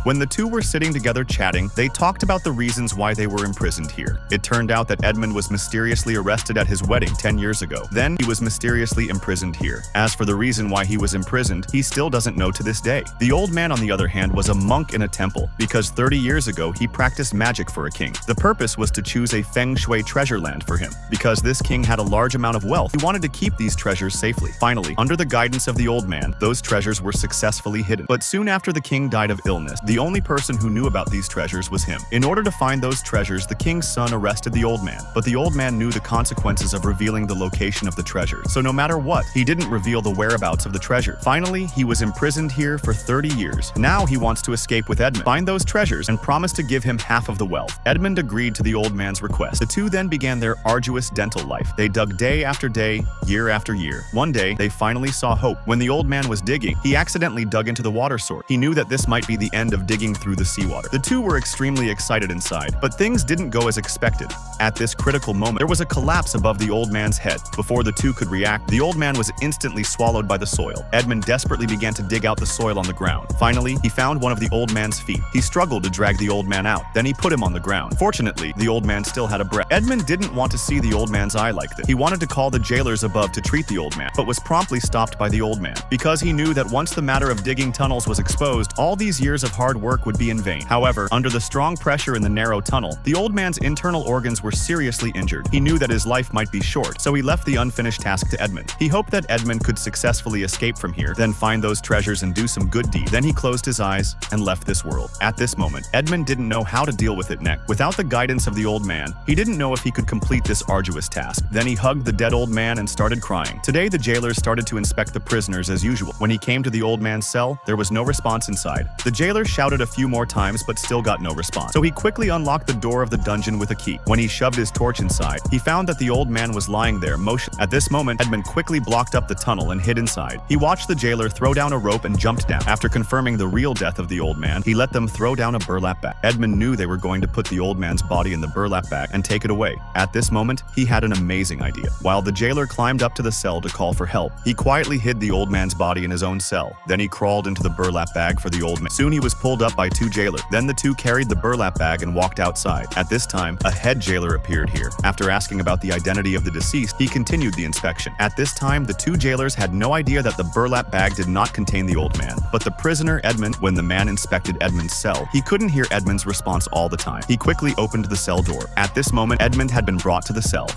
When the two were sitting together chatting, they talked about the reasons why they were imprisoned here. It turned out that Edmund was mysteriously arrested at his wedding 10 years ago. Then he was mysteriously imprisoned here. As for the reason why he was imprisoned, he still doesn't know to this day. The old man, on the other hand, was a monk in a temple because 30 years ago he practiced magic for a king. The purpose was to choose a feng shui treasure land for him. Because this king had a large amount of wealth, he wanted to keep these treasures safely. Finally, under the guidance of the old man, those treasures were successfully hidden. But soon after the king died of illness, the only person who knew about these treasures was him. In order to find those treasures, the king's son arrested the old man. But the old man knew the consequences of revealing the location of the treasure. So no matter what, he didn't reveal the whereabouts of the treasure. Finally, he was imprisoned here for 30 years. Now he wants to escape with Edmund, find those treasures, and promise to give him half of the wealth. Edmund agreed to the old man's request. The two then began their arduous dental life. They dug day after day, year after year. One day, they finally saw hope. When the old man was digging, he accidentally dug into the water source. He knew that this might be the end of digging through the seawater. The two were extremely excited inside, but things didn't go as expected. At this critical moment, there was a collapse above the old man's head. Before the two could react, the old man was instantly swallowed by the soil. Edmund desperately began to dig out the soil on the ground. Finally, he found one of the old man's feet. He struggled to drag the old man out. Then he put him on the ground. Fortunately, the old man still had a breath. Edmund didn't want to see the old man's eye like this. He wanted to call the jailers above to treat the old man, but was promptly stopped by the old man, because he knew that once the matter of digging tunnels was exposed, all these years of hard work would be in vain. However, under the strong pressure in the narrow tunnel, the old man's internal organs were seriously injured. He knew that his life might be short, so he left the unfinished task to Edmund. He hoped that Edmund could successfully escape from here, then find those treasures and do some good deed. Then he closed his eyes and left this world. At this moment, Edmund didn't know how to deal with it next. Without the guidance of the old man, he didn't know if he could complete this arduous task. Then he hugged the dead old man and started crying. Today, the jailers started to inspect the prisoners as usual. When he came to the old man's cell, there was no response inside. The jailer shouted a few more times but still got no response. So he quickly unlocked the door of the dungeon with a key. When he shoved his torch inside, he found that the old man was lying there motionless. At this moment, Edmund quickly blocked up the tunnel and hid inside. He watched the jailer throw down a rope and jumped down. After confirming the real death of the old man, he let them throw down a burlap bag. Edmund knew they were going to put the old man's body in the burlap bag and take it away. At this moment, he had an amazing idea. While the jailer climbed up to the cell to call for help, he quietly hid the old man's body in his own cell. Then he crawled into the burlap bag for the old man. Soon he was pulled up by two jailers. Then the two carried the burlap bag and walked outside. At this time, a head jailer appeared here. After asking about the identity of the deceased, he continued the inspection. At this time, the two jailers had no idea that the burlap bag did not contain the old man, but the prisoner Edmund. When the man inspected Edmund's cell, he couldn't hear Edmund's response all the time. He quickly opened the cell door. At this moment, Edmund had been brought to the cell.